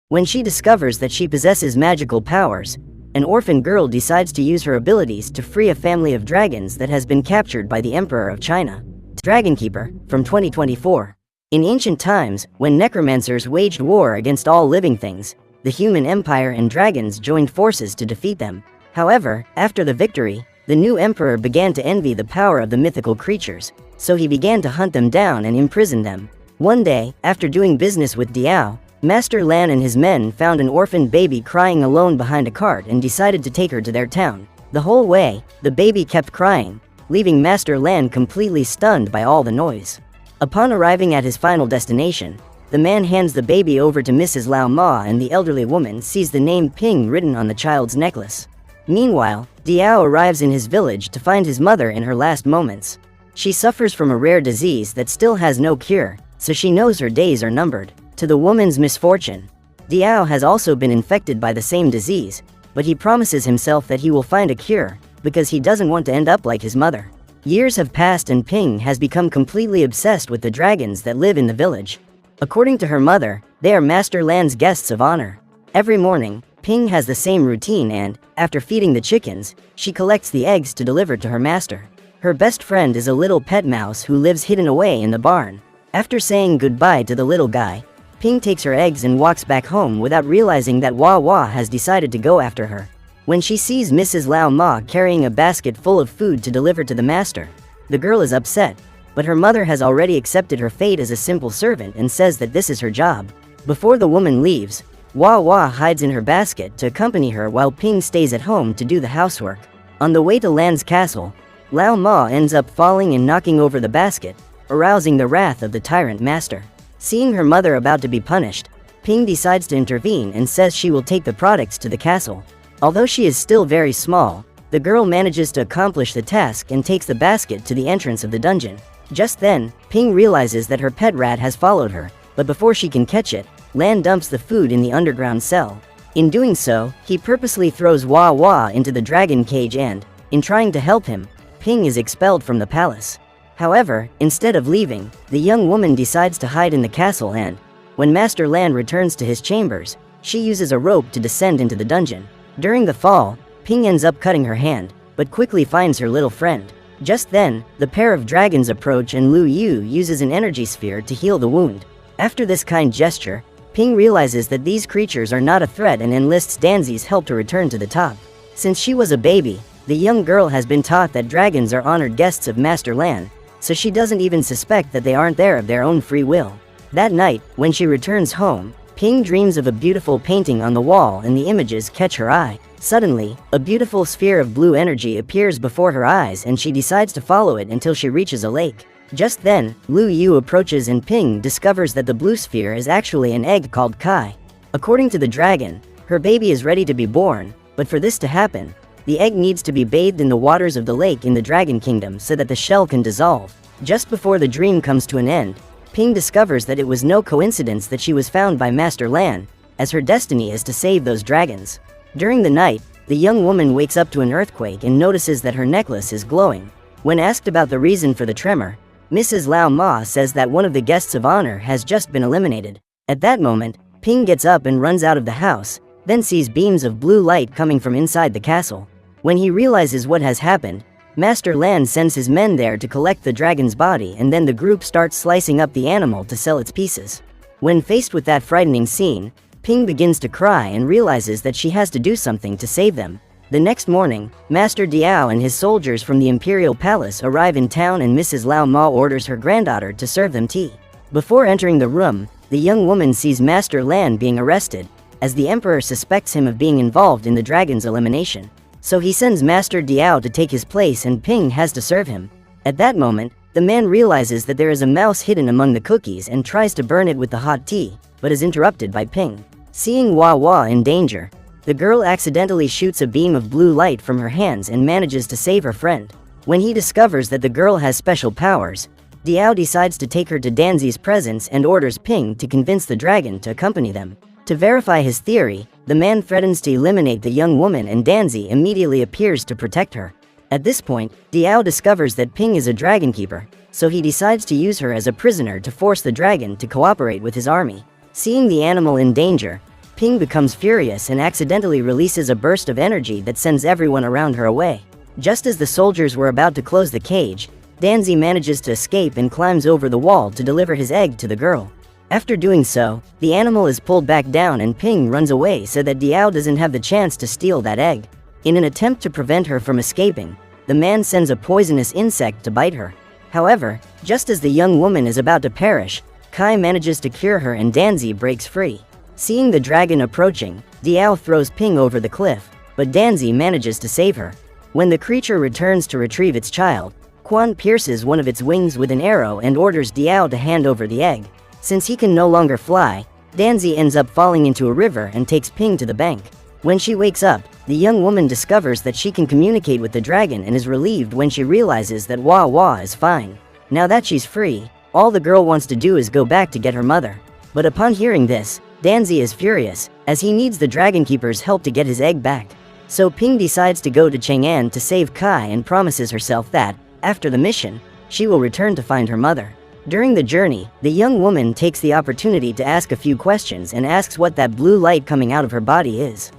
When she discovers that she possesses magical powers, an orphan girl decides to use her abilities to free a family of dragons that has been captured by the Emperor of China. Dragonkeeper, from 2024. In ancient times, when necromancers waged war against all living things, the human empire and dragons joined forces to defeat them. However, after the victory, the new emperor began to envy the power of the mythical creatures, so he began to hunt them down and imprison them. One day, after doing business with Diao, Master Lan and his men found an orphaned baby crying alone behind a cart and decided to take her to their town. The whole way, the baby kept crying, leaving Master Lan completely stunned by all the noise. Upon arriving at his final destination, the man hands the baby over to Mrs. Lao Ma, and the elderly woman sees the name Ping written on the child's necklace. Meanwhile, Diao arrives in his village to find his mother in her last moments. She suffers from a rare disease that still has no cure, so she knows her days are numbered. To the woman's misfortune, Diao has also been infected by the same disease, but he promises himself that he will find a cure, because he doesn't want to end up like his mother. Years have passed and Ping has become completely obsessed with the dragons that live in the village. According to her mother, they are Master Lan's guests of honor. Every morning, Ping has the same routine and, after feeding the chickens, she collects the eggs to deliver to her master. Her best friend is a little pet mouse who lives hidden away in the barn. After saying goodbye to the little guy, Ping takes her eggs and walks back home without realizing that Wah has decided to go after her. When she sees Mrs. Lao Ma carrying a basket full of food to deliver to the master, the girl is upset, but her mother has already accepted her fate as a simple servant and says that this is her job. Before the woman leaves, Wah hides in her basket to accompany her while Ping stays at home to do the housework. On the way to Lan's castle, Lao Ma ends up falling and knocking over the basket, arousing the wrath of the tyrant master. Seeing her mother about to be punished, Ping decides to intervene and says she will take the products to the castle. Although she is still very small, the girl manages to accomplish the task and takes the basket to the entrance of the dungeon. Just then, Ping realizes that her pet rat has followed her, but before she can catch it, Lan dumps the food in the underground cell. In doing so, he purposely throws Wah into the dragon cage and, in trying to help him, Ping is expelled from the palace. However, instead of leaving, the young woman decides to hide in the castle and, when Master Lan returns to his chambers, she uses a rope to descend into the dungeon. During the fall, Ping ends up cutting her hand, but quickly finds her little friend. Just then, the pair of dragons approach and Lu Yu uses an energy sphere to heal the wound. After this kind gesture, Ping realizes that these creatures are not a threat and enlists Danzi's help to return to the top. Since she was a baby, the young girl has been taught that dragons are honored guests of Master Lan, so she doesn't even suspect that they aren't there of their own free will. That night, when she returns home, Ping dreams of a beautiful painting on the wall and the images catch her eye. Suddenly, a beautiful sphere of blue energy appears before her eyes and she decides to follow it until she reaches a lake. Just then, Lu Yu approaches and Ping discovers that the blue sphere is actually an egg called Kai. According to the dragon, her baby is ready to be born, but for this to happen, the egg needs to be bathed in the waters of the lake in the Dragon Kingdom so that the shell can dissolve. Just before the dream comes to an end, Ping discovers that it was no coincidence that she was found by Master Lan, as her destiny is to save those dragons. During the night, the young woman wakes up to an earthquake and notices that her necklace is glowing. When asked about the reason for the tremor, Mrs. Lao Ma says that one of the guests of honor has just been eliminated. At that moment, Ping gets up and runs out of the house, then sees beams of blue light coming from inside the castle. When he realizes what has happened, Master Lan sends his men there to collect the dragon's body, and then the group starts slicing up the animal to sell its pieces. When faced with that frightening scene, Ping begins to cry and realizes that she has to do something to save them. The next morning, Master Diao and his soldiers from the Imperial Palace arrive in town and Mrs. Lao Ma orders her granddaughter to serve them tea. Before entering the room, the young woman sees Master Lan being arrested, as the Emperor suspects him of being involved in the dragon's elimination. So he sends Master Diao to take his place and Ping has to serve him. At that moment, the man realizes that there is a mouse hidden among the cookies and tries to burn it with the hot tea, but is interrupted by Ping. Seeing Wah in danger, the girl accidentally shoots a beam of blue light from her hands and manages to save her friend. When he discovers that the girl has special powers, Diao decides to take her to Danzi's presence and orders Ping to convince the dragon to accompany them. To verify his theory, the man threatens to eliminate the young woman and Danzi immediately appears to protect her. At this point, Diao discovers that Ping is a Dragonkeeper, so he decides to use her as a prisoner to force the dragon to cooperate with his army. Seeing the animal in danger, Ping becomes furious and accidentally releases a burst of energy that sends everyone around her away. Just as the soldiers were about to close the cage, Danzi manages to escape and climbs over the wall to deliver his egg to the girl. After doing so, the animal is pulled back down and Ping runs away so that Diao doesn't have the chance to steal that egg. In an attempt to prevent her from escaping, the man sends a poisonous insect to bite her. However, just as the young woman is about to perish, Kai manages to cure her and Danzi breaks free. Seeing the dragon approaching, Diao throws Ping over the cliff, but Danzi manages to save her. When the creature returns to retrieve its child, Quan pierces one of its wings with an arrow and orders Diao to hand over the egg. Since he can no longer fly, Danzi ends up falling into a river and takes Ping to the bank. When she wakes up, the young woman discovers that she can communicate with the dragon and is relieved when she realizes that Wah Wah is fine. Now that she's free, all the girl wants to do is go back to get her mother. But upon hearing this, Danzi is furious, as he needs the Dragonkeeper's help to get his egg back. So Ping decides to go to Chang'an to save Kai and promises herself that, after the mission, she will return to find her mother. During the journey, the young woman takes the opportunity to ask a few questions and asks what that blue light coming out of her body is.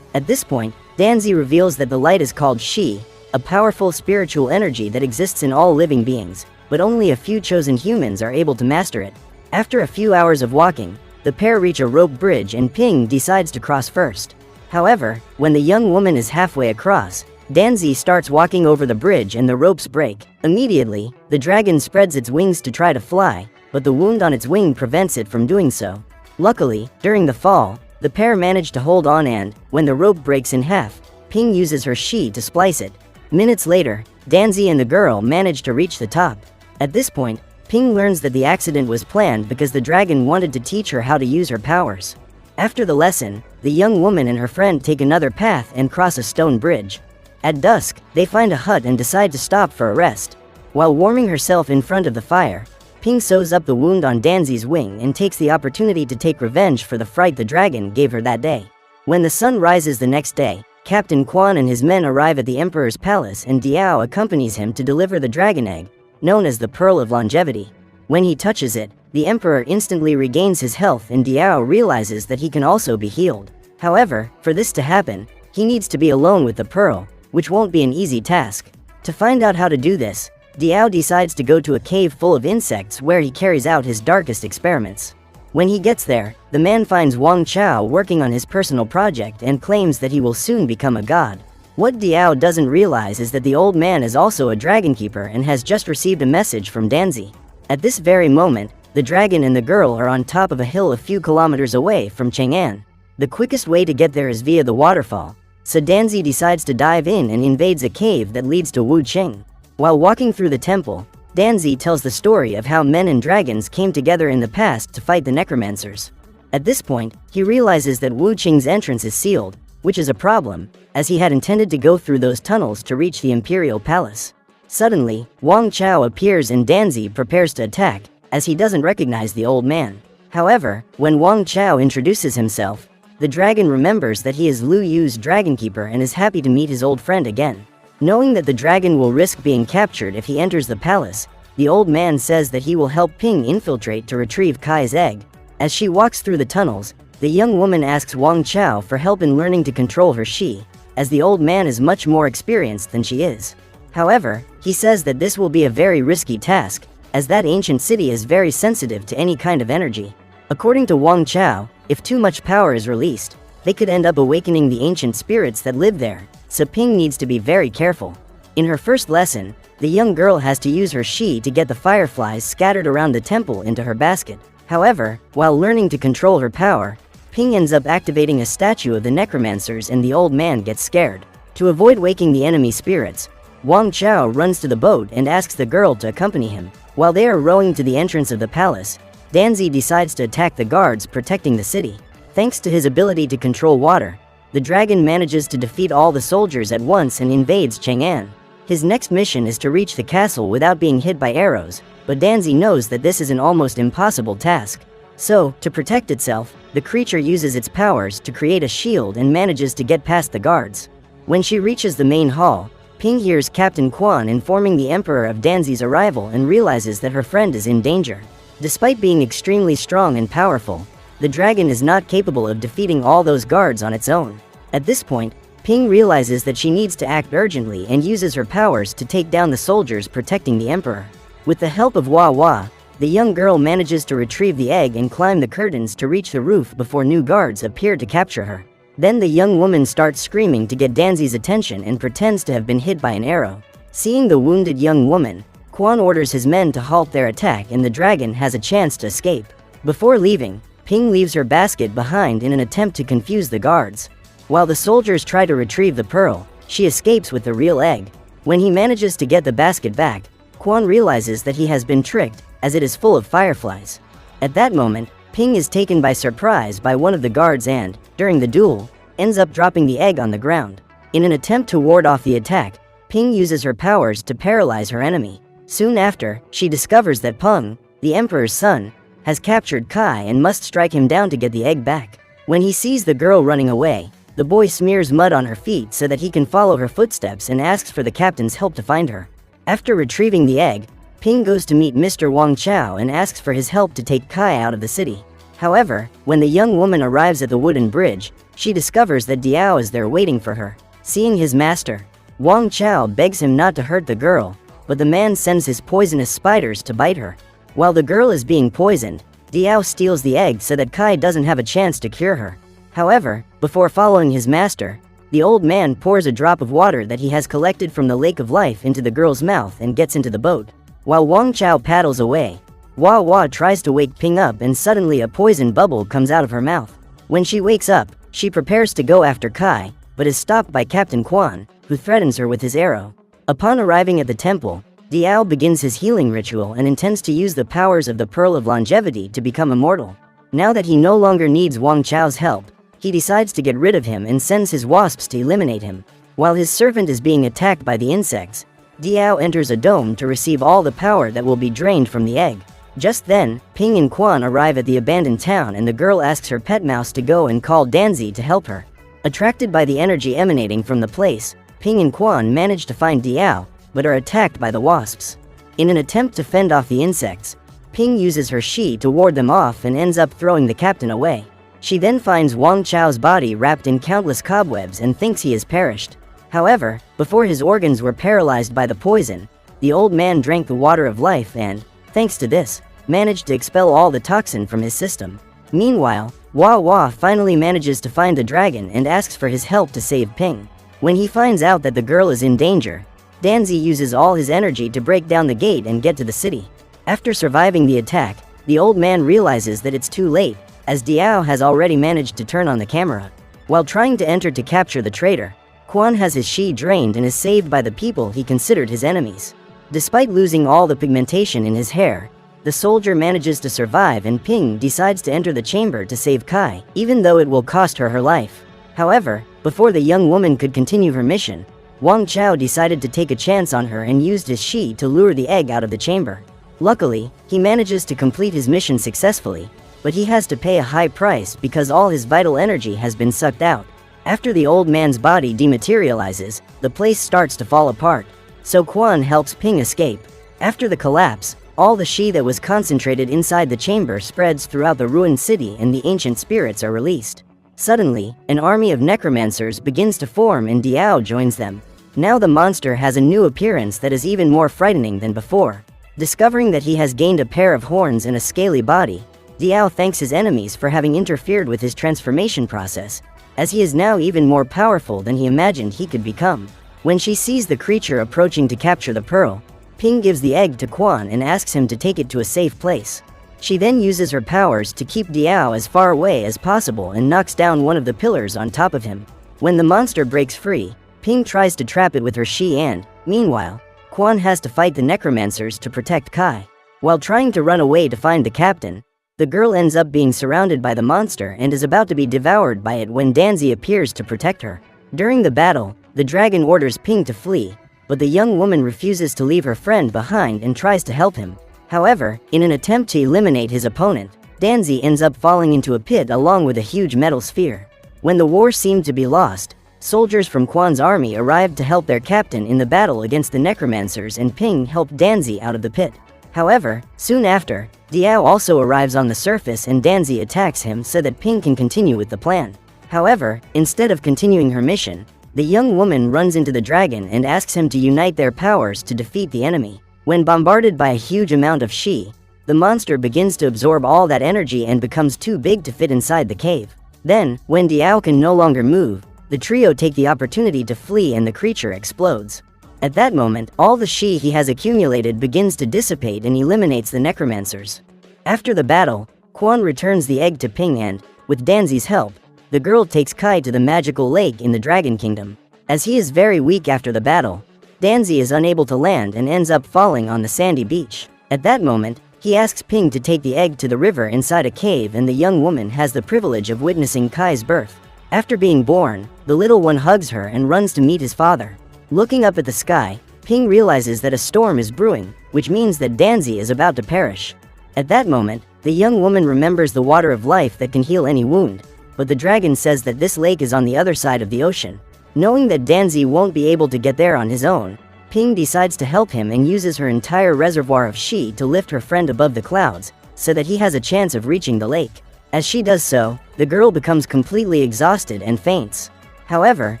At this point, Danzi reveals that the light is called Shi, a powerful spiritual energy that exists in all living beings, but only a few chosen humans are able to master it. After a few hours of walking, the pair reach a rope bridge and Ping decides to cross first. However, when the young woman is halfway across, Danzi starts walking over the bridge and the ropes break. Immediately, the dragon spreads its wings to try to fly, but the wound on its wing prevents it from doing so. Luckily, during the fall, the pair manage to hold on and, when the rope breaks in half, Ping uses her Shi to splice it. Minutes later, Danzi and the girl manage to reach the top. At this point, Ping learns that the accident was planned because the dragon wanted to teach her how to use her powers. After the lesson, the young woman and her friend take another path and cross a stone bridge. At dusk, they find a hut and decide to stop for a rest. While warming herself in front of the fire, Ping sews up the wound on Danzi's wing and takes the opportunity to take revenge for the fright the dragon gave her that day. When the sun rises the next day, Captain Quan and his men arrive at the Emperor's palace and Diao accompanies him to deliver the dragon egg, known as the Pearl of Longevity. When he touches it, the Emperor instantly regains his health and Diao realizes that he can also be healed. However, for this to happen, he needs to be alone with the pearl, which won't be an easy task. To find out how to do this, Diao decides to go to a cave full of insects where he carries out his darkest experiments. When he gets there, the man finds Wang Chao working on his personal project and claims that he will soon become a god. What Diao doesn't realize is that the old man is also a Dragonkeeper and has just received a message from Danzi. At this very moment, the dragon and the girl are on top of a hill a few kilometers away from Chang'an. The quickest way to get there is via the waterfall, so Danzi decides to dive in and invades a cave that leads to Wu Qing. While walking through the temple, Danzi tells the story of how men and dragons came together in the past to fight the necromancers. At this point, he realizes that Wu Qing's entrance is sealed, which is a problem, as he had intended to go through those tunnels to reach the imperial palace. Suddenly, Wang Chao appears and Danzi prepares to attack, as he doesn't recognize the old man. However, when Wang Chao introduces himself, the dragon remembers that he is Lu Yu's Dragonkeeper and is happy to meet his old friend again. Knowing that the dragon will risk being captured if he enters the palace, the old man says that he will help Ping infiltrate to retrieve Kai's egg. As she walks through the tunnels, the young woman asks Wang Chao for help in learning to control her Shi, as the old man is much more experienced than she is. However, he says that this will be a very risky task, as that ancient city is very sensitive to any kind of energy. According to Wang Chao, if too much power is released, they could end up awakening the ancient spirits that live there, so Ping needs to be very careful. In her first lesson, the young girl has to use her Shi to get the fireflies scattered around the temple into her basket. However, while learning to control her power, Ping ends up activating a statue of the necromancers and the old man gets scared. To avoid waking the enemy spirits, Wang Chao runs to the boat and asks the girl to accompany him. While they are rowing to the entrance of the palace, Danzi decides to attack the guards protecting the city. Thanks to his ability to control water, the dragon manages to defeat all the soldiers at once and invades Chang'an. His next mission is to reach the castle without being hit by arrows, but Danzi knows that this is an almost impossible task. So, to protect itself, the creature uses its powers to create a shield and manages to get past the guards. When she reaches the main hall, Ping hears Captain Quan informing the Emperor of Danzi's arrival and realizes that her friend is in danger. Despite being extremely strong and powerful, The dragon is not capable of defeating all those guards on its own. At this point, Ping realizes that she needs to act urgently and uses her powers to take down the soldiers protecting the emperor. With the help of Hua Hua, the young girl manages to retrieve the egg and climb the curtains to reach the roof before new guards appear to capture her. Then the young woman starts screaming to get Danzi's attention and pretends to have been hit by an arrow. Seeing the wounded young woman, Quan orders his men to halt their attack and the dragon has a chance to escape. Before leaving, Ping leaves her basket behind in an attempt to confuse the guards. While the soldiers try to retrieve the pearl, she escapes with the real egg. When he manages to get the basket back, Quan realizes that he has been tricked, as it is full of fireflies. At that moment, Ping is taken by surprise by one of the guards and, during the duel, ends up dropping the egg on the ground. In an attempt to ward off the attack, Ping uses her powers to paralyze her enemy. Soon after, she discovers that Peng, the emperor's son, has captured Kai and must strike him down to get the egg back. When he sees the girl running away, the boy smears mud on her feet so that he can follow her footsteps and asks for the captain's help to find her. After retrieving the egg, Ping goes to meet Mr. Wang Chao and asks for his help to take Kai out of the city. However, when the young woman arrives at the wooden bridge, she discovers that Diao is there waiting for her. Seeing his master, Wang Chao begs him not to hurt the girl, but the man sends his poisonous spiders to bite her. While the girl is being poisoned, Diao steals the egg so that Kai doesn't have a chance to cure her. However, before following his master, the old man pours a drop of water that he has collected from the lake of life into the girl's mouth and gets into the boat. While Wang Chao paddles away, Hua Hua tries to wake Ping up and suddenly a poison bubble comes out of her mouth. When she wakes up, she prepares to go after Kai, but is stopped by Captain Quan, who threatens her with his arrow. Upon arriving at the temple, Diao begins his healing ritual and intends to use the powers of the Pearl of Longevity to become immortal. Now that he no longer needs Wang Chao's help, he decides to get rid of him and sends his wasps to eliminate him. While his servant is being attacked by the insects, Diao enters a dome to receive all the power that will be drained from the egg. Just then, Ping and Quan arrive at the abandoned town and the girl asks her pet mouse to go and call Danzi to help her. Attracted by the energy emanating from the place, Ping and Quan manage to find Diao, but are attacked by the wasps. In an attempt to fend off the insects, Ping uses her Shi to ward them off and ends up throwing the captain away. She then finds Wang Chao's body wrapped in countless cobwebs and thinks he has perished. However, before his organs were paralyzed by the poison, the old man drank the water of life and, thanks to this, managed to expel all the toxin from his system. Meanwhile, Hua Hua finally manages to find the dragon and asks for his help to save Ping. When he finds out that the girl is in danger, Danzi uses all his energy to break down the gate and get to the city. After surviving the attack, the old man realizes that it's too late, as Diao has already managed to turn on the camera. While trying to enter to capture the traitor, Quan has his Shi drained and is saved by the people he considered his enemies. Despite losing all the pigmentation in his hair, the soldier manages to survive and Ping decides to enter the chamber to save Kai, even though it will cost her her life. However, before the young woman could continue her mission, Wang Chao decided to take a chance on her and used his Shi to lure the egg out of the chamber. Luckily, he manages to complete his mission successfully, but he has to pay a high price because all his vital energy has been sucked out. After the old man's body dematerializes, the place starts to fall apart, so Quan helps Ping escape. After the collapse, all the Shi that was concentrated inside the chamber spreads throughout the ruined city and the ancient spirits are released. Suddenly, an army of necromancers begins to form and Diao joins them. Now the monster has a new appearance that is even more frightening than before. Discovering that he has gained a pair of horns and a scaly body, Diao thanks his enemies for having interfered with his transformation process, as he is now even more powerful than he imagined he could become. When she sees the creature approaching to capture the pearl, Ping gives the egg to Quan and asks him to take it to a safe place. She then uses her powers to keep Diao as far away as possible and knocks down one of the pillars on top of him. When the monster breaks free, Ping tries to trap it with her Shi and, meanwhile, Quan has to fight the necromancers to protect Kai. While trying to run away to find the captain, the girl ends up being surrounded by the monster and is about to be devoured by it when Danzi appears to protect her. During the battle, the dragon orders Ping to flee, but the young woman refuses to leave her friend behind and tries to help him. However, in an attempt to eliminate his opponent, Danzi ends up falling into a pit along with a huge metal sphere. When the war seemed to be lost, soldiers from Quan's army arrived to help their captain in the battle against the necromancers and Ping helped Danzi out of the pit. However, soon after, Diao also arrives on the surface and Danzi attacks him so that Ping can continue with the plan. However, instead of continuing her mission, the young woman runs into the dragon and asks him to unite their powers to defeat the enemy. When bombarded by a huge amount of Shi, the monster begins to absorb all that energy and becomes too big to fit inside the cave. Then, when Diao can no longer move, the trio take the opportunity to flee and the creature explodes. At that moment, all the Shi he has accumulated begins to dissipate and eliminates the necromancers. After the battle, Quan returns the egg to Ping and, with Danzi's help, the girl takes Kai to the magical lake in the Dragon Kingdom. As he is very weak after the battle, Danzi is unable to land and ends up falling on the sandy beach. At that moment, he asks Ping to take the egg to the river inside a cave and the young woman has the privilege of witnessing Kai's birth. After being born, the little one hugs her and runs to meet his father. Looking up at the sky, Ping realizes that a storm is brewing, which means that Danzi is about to perish. At that moment, the young woman remembers the water of life that can heal any wound, but the dragon says that this lake is on the other side of the ocean. Knowing that Danzi won't be able to get there on his own, Ping decides to help him and uses her entire reservoir of Shi to lift her friend above the clouds, so that he has a chance of reaching the lake. As she does so, the girl becomes completely exhausted and faints. However,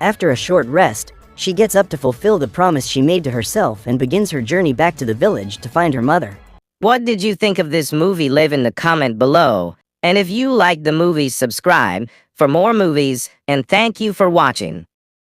after a short rest, she gets up to fulfill the promise she made to herself and begins her journey back to the village to find her mother. What did you think of this movie? Leave in the comment below. And if you liked the movie, subscribe for more movies, and thank you for watching.